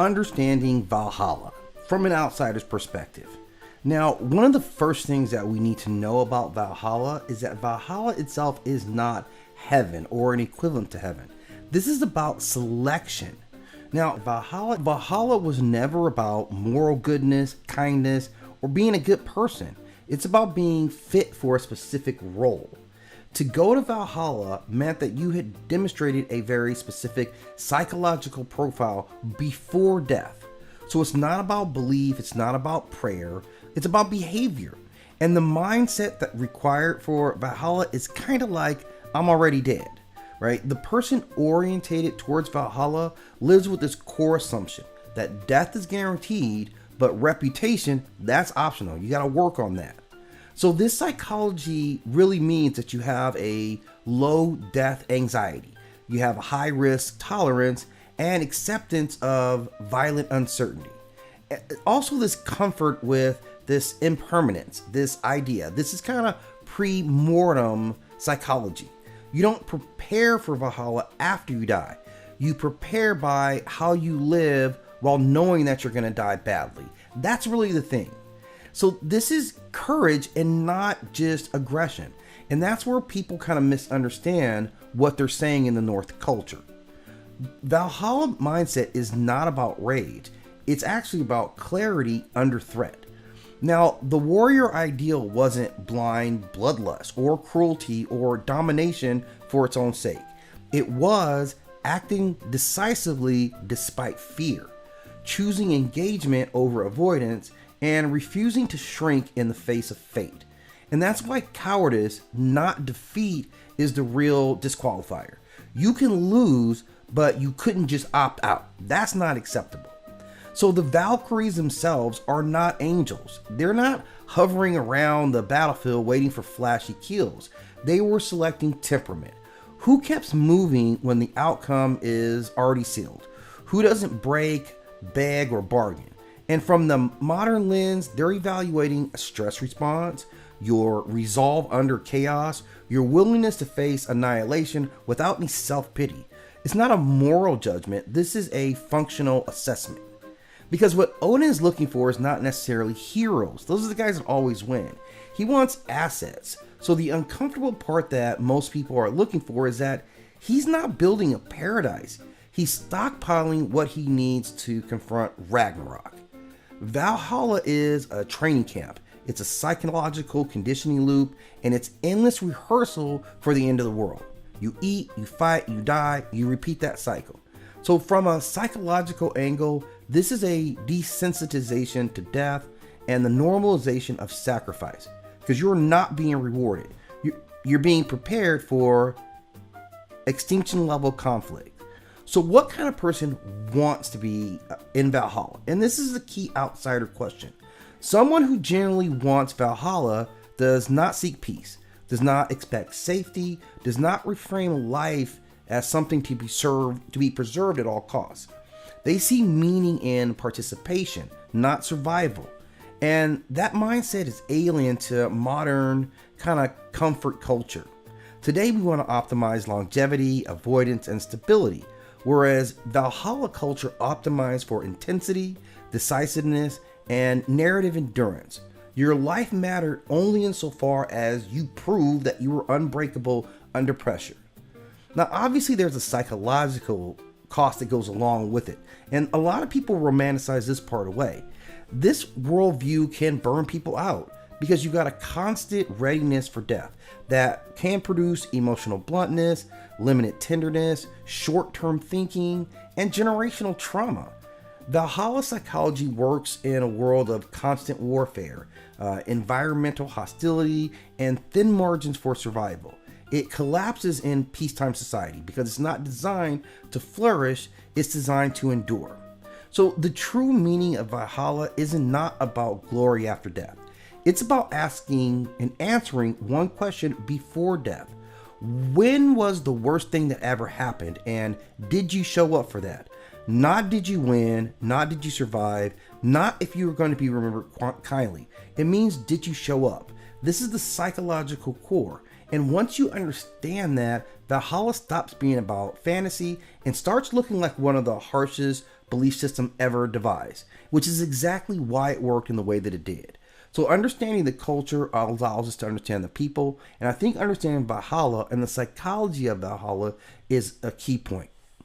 understanding Valhalla from an outsider's perspective. Now, one of the first things that we need to know about Valhalla is that Valhalla itself is not heaven or an equivalent to heaven. This is about selection. Now, Valhalla was never about moral goodness, kindness, or being a good person. It's about being fit for a specific role. To go to Valhalla meant that you had demonstrated a very specific psychological profile before death. So it's not about belief, it's not about prayer, it's about behavior. And the mindset that required for Valhalla is kind of like, I'm already dead, right? The person orientated towards Valhalla lives with this core assumption that death is guaranteed, but reputation, that's optional. You got to work on that. So this psychology really means that you have a low death anxiety. You have a high risk tolerance and acceptance of violent uncertainty. Also this comfort with this impermanence, this idea. This is kind of pre-mortem psychology. You don't prepare for Valhalla after you die. You prepare by how you live while knowing that you're going to die badly. That's really the thing. So this is courage and not just aggression. And that's where people kind of misunderstand what they're saying in the Norse culture. Valhalla mindset is not about rage. It's actually about clarity under threat. Now, the warrior ideal wasn't blind bloodlust or cruelty or domination for its own sake. It was acting decisively despite fear, choosing engagement over avoidance, and refusing to shrink in the face of fate. And that's why cowardice, not defeat, is the real disqualifier. You can lose, but you couldn't just opt out. That's not acceptable. So the Valkyries themselves are not angels. They're not hovering around the battlefield waiting for flashy kills. They were selecting temperament. Who keeps moving when the outcome is already sealed? Who doesn't break, beg, or bargain? And from the modern lens, they're evaluating a stress response, your resolve under chaos, your willingness to face annihilation without any self-pity. It's not a moral judgment. This is a functional assessment. Because what Odin is looking for is not necessarily heroes. Those are the guys that always win. He wants assets. So the uncomfortable part that most people are looking for is that he's not building a paradise. He's stockpiling what he needs to confront Ragnarok. Valhalla is a training camp. It's a psychological conditioning loop, and it's endless rehearsal for the end of the world. You eat, you fight, you die, you repeat that cycle. So from a psychological angle, this is a desensitization to death and the normalization of sacrifice, because you're not being rewarded. You're being prepared for extinction level conflict. So what kind of person wants to be in Valhalla? And this is a key outsider question. Someone who generally wants Valhalla does not seek peace, does not expect safety, does not reframe life as something to be preserved at all costs. They see meaning in participation, not survival. And that mindset is alien to modern kind of comfort culture. Today we want to optimize longevity, avoidance, and stability, whereas Valhalla culture optimized for intensity, decisiveness, and narrative endurance. Your life mattered only insofar as you proved that you were unbreakable under pressure. Now, obviously, there's a psychological cost that goes along with it, and a lot of people romanticize this part away. This worldview can burn people out because you've got a constant readiness for death that can produce emotional bluntness, limited tenderness, short-term thinking, and generational trauma. Valhalla psychology works in a world of constant warfare, environmental hostility, and thin margins for survival. It collapses in peacetime society because it's not designed to flourish, it's designed to endure. So the true meaning of Valhalla isn't not about glory after death. It's about asking and answering one question before death. When was the worst thing that ever happened, and did you show up for that? Not did you win, not did you survive, not if you were going to be remembered kindly. It means, did you show up? This is the psychological core. And once you understand that, Valhalla stops being about fantasy and starts looking like one of the harshest belief system ever devised, which is exactly why it worked in the way that it did. So understanding the culture allows us to understand the people, and I think understanding Valhalla and the psychology of Valhalla is a key point.